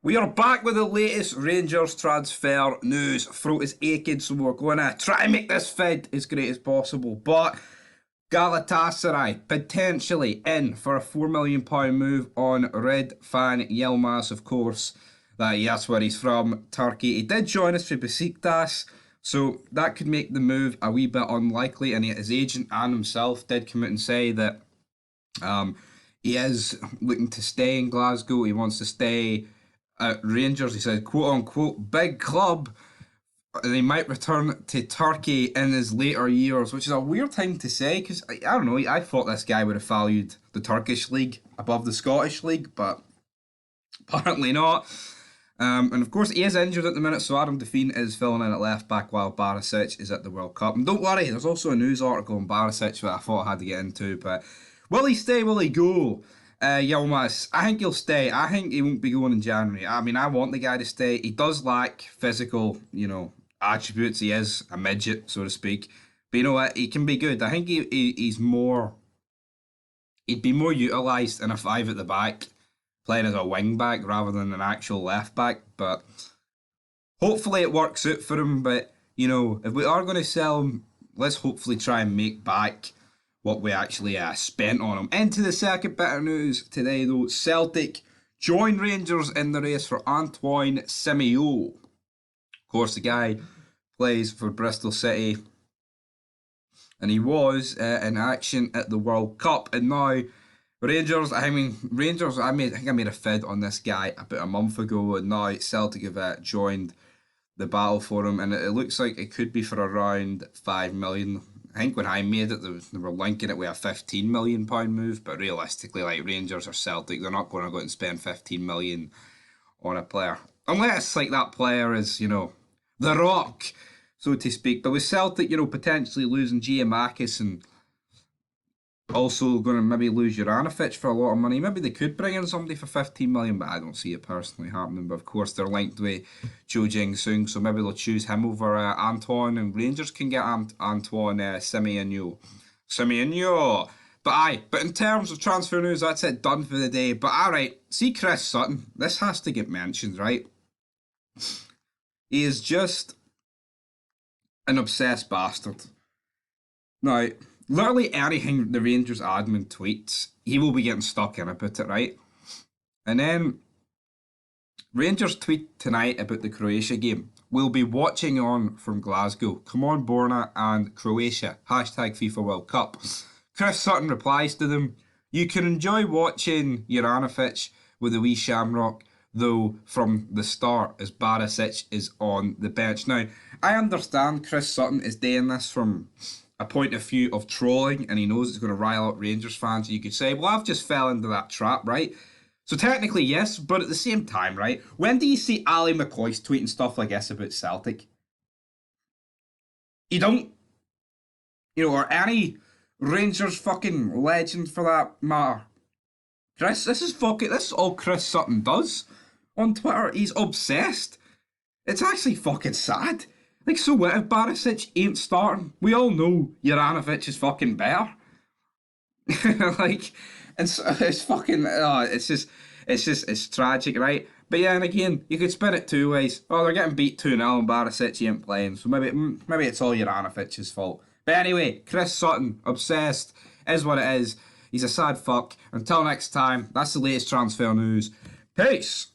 We are back with the latest Rangers transfer news. Throat is aching, so we're going to try and make this vid as great as possible. But Galatasary potentially in for a £4 million move on Red fan Yilmaz, of course. That's where he's from, Turkey. He did join us for Besiktas, so that could make the move a wee bit unlikely. And his agent and himself did come out and say that he is looking to stay in Glasgow. He wants to stay at Rangers. He said, quote unquote, big club. And he might return to Turkey in his later years, which is a weird thing to say because I don't know. I thought this guy would have valued the Turkish league above the Scottish league, but apparently not. And of course, he is injured at the minute, so Adam Define is filling in at left back while Barisic is at the World Cup. And don't worry, there's also a news article on Barisic that I thought I had to get into, but will he stay? Will he go? Yilmaz, I think he'll stay. I think he won't be going in January. I mean, I want the guy to stay. He does lack physical, attributes. He is a midget, so to speak. But you know what? He can be good. I think he's more. He'd be more utilised in a five at the back, playing as a wing back rather than an actual left back. But hopefully it works out for him. But if we are going to sell him, let's hopefully try and make back what we actually spent on him. Into the second bit of news today, though. Celtic join Rangers in the race for Antoine Semenyo. Of course, the guy plays for Bristol City, and he was in action at the World Cup. And now Rangers, I think I made a vid on this guy about a month ago, and now Celtic have joined the battle for him, and it looks like it could be for around 5 million. I think when I made it, they were linking it with a £15 million move, but realistically, like Rangers or Celtic, they're not going to go out and spend 15 million on a player. Unless, that player is, the Rock, so to speak. But with Celtic, potentially losing Giamakis and also going to maybe lose Juranovic for a lot of money. Maybe they could bring in somebody for 15 million, but I don't see it personally happening. But of course, they're linked with Cho Jing-sung, so maybe they'll choose him over Antoine, and Rangers can get Antoine Semenyo. But in terms of transfer news, that's it, done for the day. But alright, see Chris Sutton. This has to get mentioned, right? He is just an obsessed bastard. Now, literally anything the Rangers admin tweets, he will be getting stuck in about it, right? And then Rangers tweet tonight about the Croatia game. We'll be watching on from Glasgow. Come on, Borna and Croatia. Hashtag FIFA World Cup. Chris Sutton replies to them, you can enjoy watching Juranovic with a wee shamrock, though, from the start, as Barisic is on the bench. Now, I understand Chris Sutton is doing this from a point of view of trolling, and he knows it's going to rile up Rangers fans. You could say, well, I've just fell into that trap, right? So technically, yes, but at the same time, right? When do you see Ali McCoist tweeting stuff like this about Celtic? You don't, or any Rangers fucking legend for that matter. This is all Chris Sutton does on Twitter. He's obsessed. It's actually fucking sad. So what if Barisic ain't starting? We all know Juranovic is fucking better. It's fucking, it's tragic, right? But yeah, and again, you could spin it two ways. Oh, they're getting beat 2-0 and Barisic ain't playing, so maybe it's all Juranovic's fault. But anyway, Chris Sutton, obsessed, is what it is. He's a sad fuck. Until next time, that's the latest transfer news. Peace!